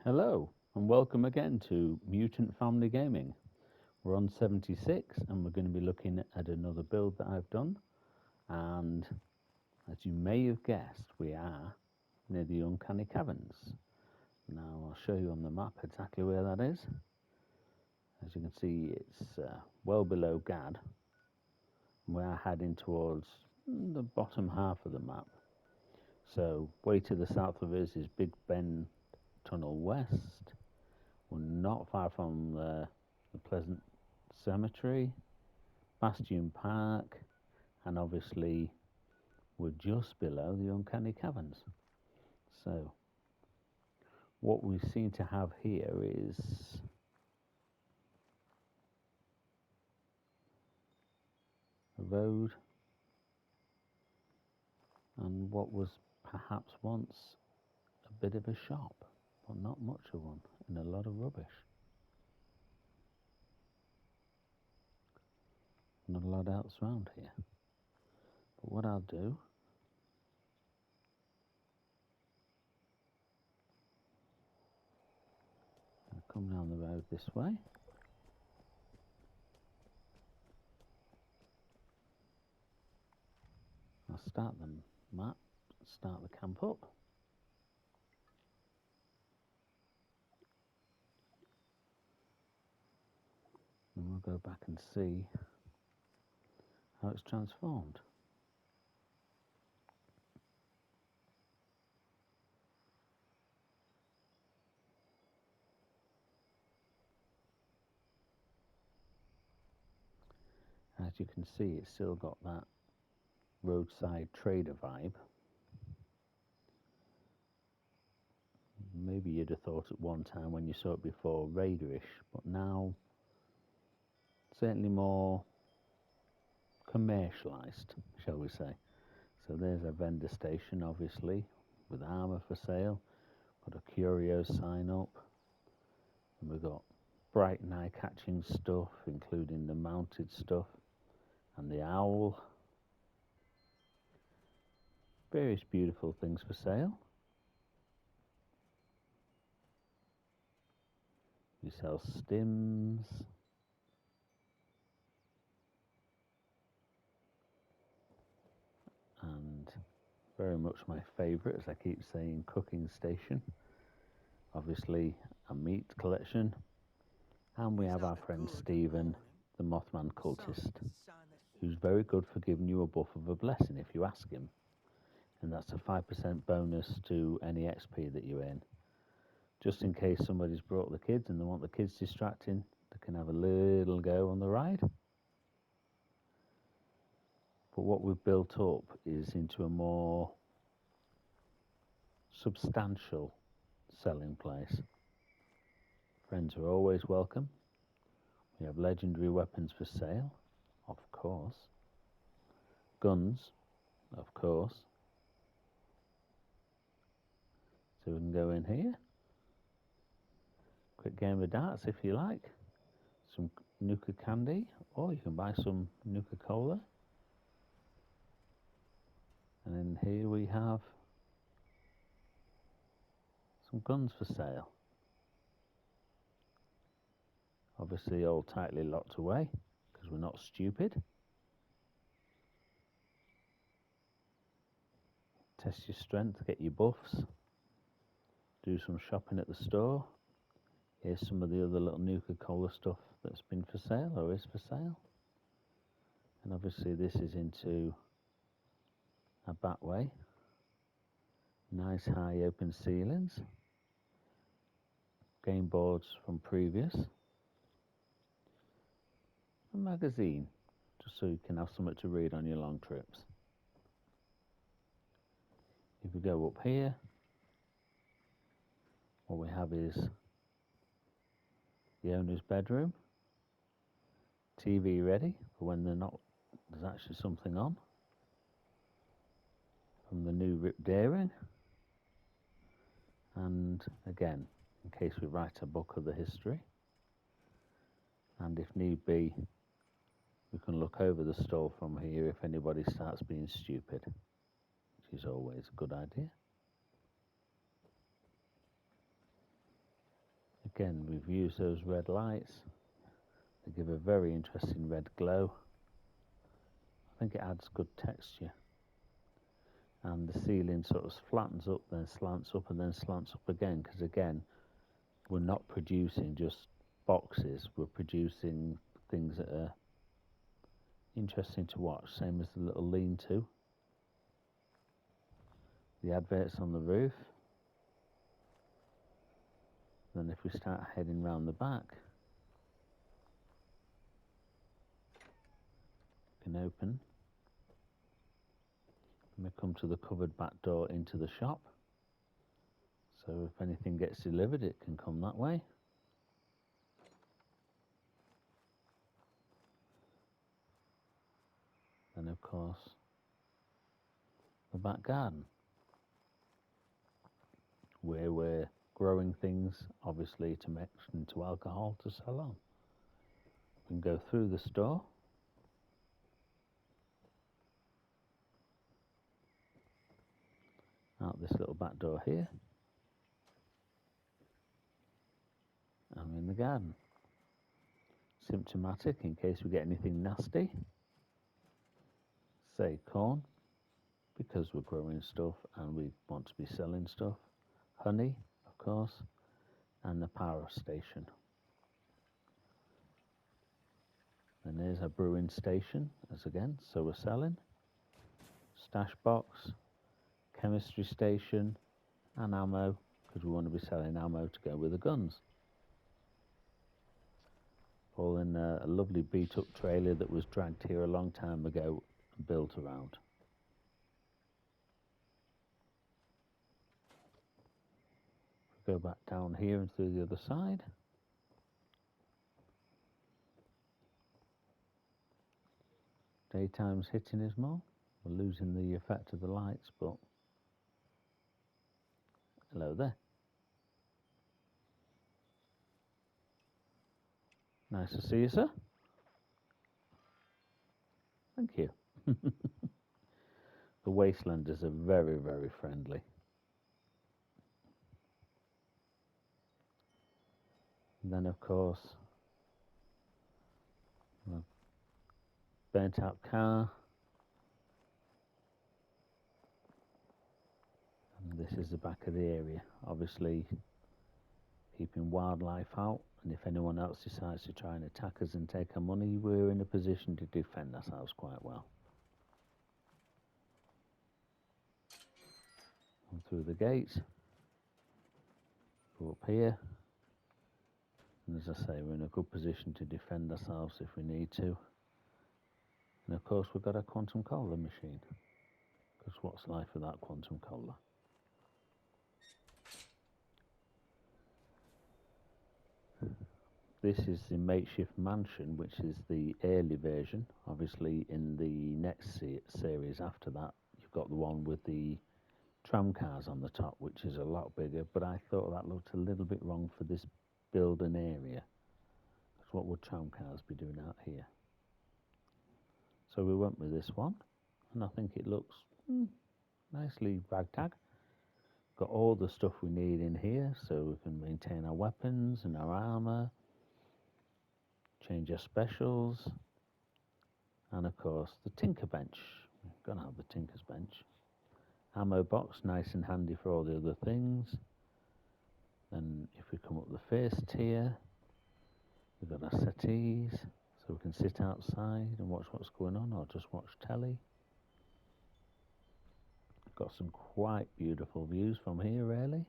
Hello, and welcome again to Mutant Family Gaming. We're on 76, and we're going to be looking at another build that I've done. And as you may have guessed, we are near the Uncanny Caverns. Now, I'll show you on the map exactly where that is. As you can see, it's well below Gad. We are heading towards the bottom half of the map. So, way to the south of us is Big Ben Tunnel West. We're not far from the Pleasant Cemetery, Bastion Park, and obviously we're just below the Uncanny Caverns. So what we seem to have here is a road and what was perhaps once a bit of a shop, but not much of one, and a lot of rubbish. Not a lot else around here. But what I'll do, I'll come down the road this way. I'll start the map, start the camp up. And we'll go back and see how it's transformed. As you can see, it's still got that roadside trader vibe. Maybe you'd have thought at one time when you saw it before raiderish, but now certainly more commercialised, shall we say. So there's a vendor station, obviously, with armour for sale. Got a curio sign up. And we've got bright and eye-catching stuff, including the mounted stuff and the owl. Various beautiful things for sale. We sell stims. And very much my favourite, as I keep saying, cooking station. Obviously a meat collection. And we have our friend Stephen, the Mothman cultist, who's very good for giving you a buff of a blessing if you ask him. And that's a 5% bonus to any XP that you earn. Just in case somebody's brought the kids and they want the kids distracting, they can have a little go on the ride. But what we've built up is into a more substantial selling place. Friends are always welcome. We have legendary weapons for sale, of course. Guns, of course. So we can go in here. Quick game of darts if you like. Some Nuka candy, or you can buy some Nuka Cola. And then here we have some guns for sale. Obviously all tightly locked away, because we're not stupid. Test your strength, get your buffs. Do some shopping at the store. Here's some of the other little Nuka Cola stuff that's been for sale, or is for sale. And obviously this is into a back way. Nice high open ceilings. Game boards from previous. A magazine, just so you can have something to read on your long trips. If we go up here, what we have is the owner's bedroom. TV ready for when there's actually something on. From the new Rip Daring. And again, in case we write a book of the history. And if need be, we can look over the store from here if anybody starts being stupid, which is always a good idea. Again, we've used those red lights. They give a very interesting red glow. I think it adds good texture. And the ceiling sort of flattens up, then slants up, and then slants up again, because again, we're not producing just boxes, we're producing things that are interesting to watch. Same as the little lean-to. The adverts on the roof. Then if we start heading round the back, we can open. And we come to the covered back door into the shop. So if anything gets delivered, it can come that way. And of course, the back garden, where we're growing things, obviously to mix into alcohol to sell on. We can go through the store. Out this little back door here. I'm in the garden. Symptomatic in case we get anything nasty. Say corn, because we're growing stuff and we want to be selling stuff. Honey, of course, and the power station. And there's a brewing station, as again, so we're selling. Stash box, chemistry station, and ammo, because we want to be selling ammo to go with the guns. All in a lovely beat up trailer that was dragged here a long time ago and built around. Go back down here and through the other side. Daytime's hitting us more. We're losing the effect of the lights, but hello there. Nice to see you, sir. Thank you. The Wastelanders are very, very friendly. And then, of course, a burnt out car. And this is the back of the area. Obviously, keeping wildlife out. And if anyone else decides to try and attack us and take our money, we're in a position to defend ourselves quite well. And through the gates. Go up here. And as I say, we're in a good position to defend ourselves if we need to. And of course, we've got a quantum cola machine. Because what's life without quantum cola? This is the makeshift mansion, which is the early version. Obviously, in the next series after that, you've got the one with the tram cars on the top, which is a lot bigger. But I thought that looked a little bit wrong for this building area. Because what would tram cars be doing out here? So we went with this one, and I think it looks nicely ragtag. Got all the stuff we need in here, so we can maintain our weapons and our armor, change our specials, and of course the tinker bench. We've got to have the tinker's bench. Ammo box, nice and handy for all the other things. Then if we come up the first tier, we've got our settees, so we can sit outside and watch what's going on, or just watch telly. Got some quite beautiful views from here, really.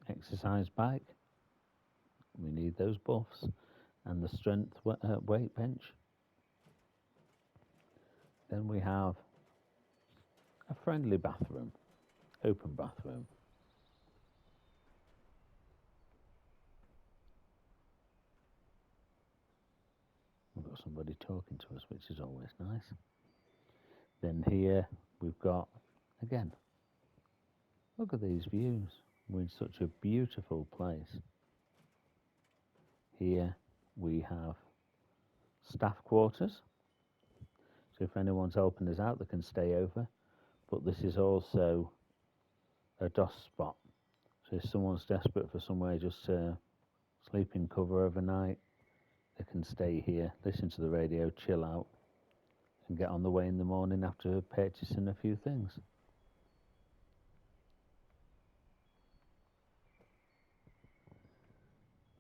Exercise bike. We need those buffs. And the strength weight bench. Then we have a friendly bathroom, open bathroom. We've got somebody talking to us, which is always nice. Then here we've got, again, look at these views. We're in such a beautiful place. Here we have staff quarters. So if anyone's helping us out, they can stay over. But this is also a DOS spot. So if someone's desperate for somewhere just to sleep in cover overnight, they can stay here, listen to the radio, chill out, and get on the way in the morning after purchasing a few things.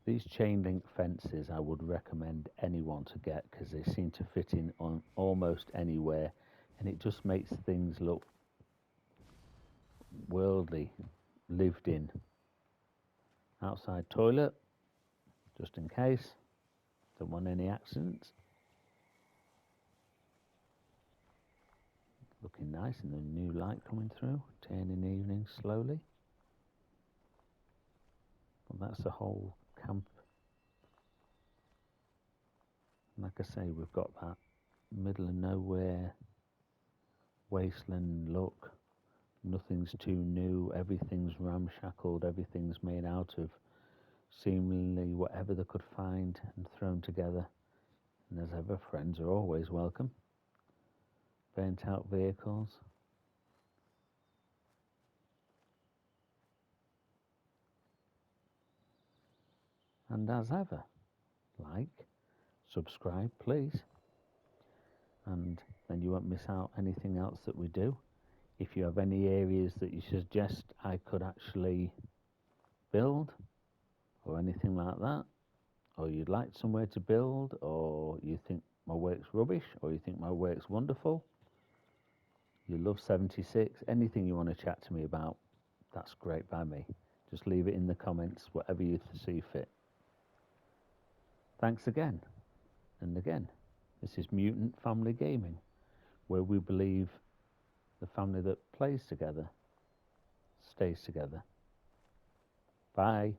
These chain link fences I would recommend anyone to get because they seem to fit in on almost anywhere, and it just makes things look worldly, lived in. Outside toilet, just in case, don't want any accidents. Looking nice, and the new light coming through, turning evening slowly. Well, that's the whole camp. Like I say, we've got that middle of nowhere wasteland look. Nothing's too new, everything's ramshackled, everything's made out of seemingly whatever they could find and thrown together. And as ever, friends are always welcome. Burnt out vehicles. And as ever, like, subscribe please, and then you won't miss out anything else that we do. If you have any areas that you suggest I could actually build or anything like that, or you'd like somewhere to build, or you think my work's rubbish, or you think my work's wonderful, you love 76, anything you want to chat to me about, that's great by me. Just leave it in the comments, whatever you see fit. Thanks again and again. This is Mutant Family Gaming, where we believe the family that plays together stays together. Bye.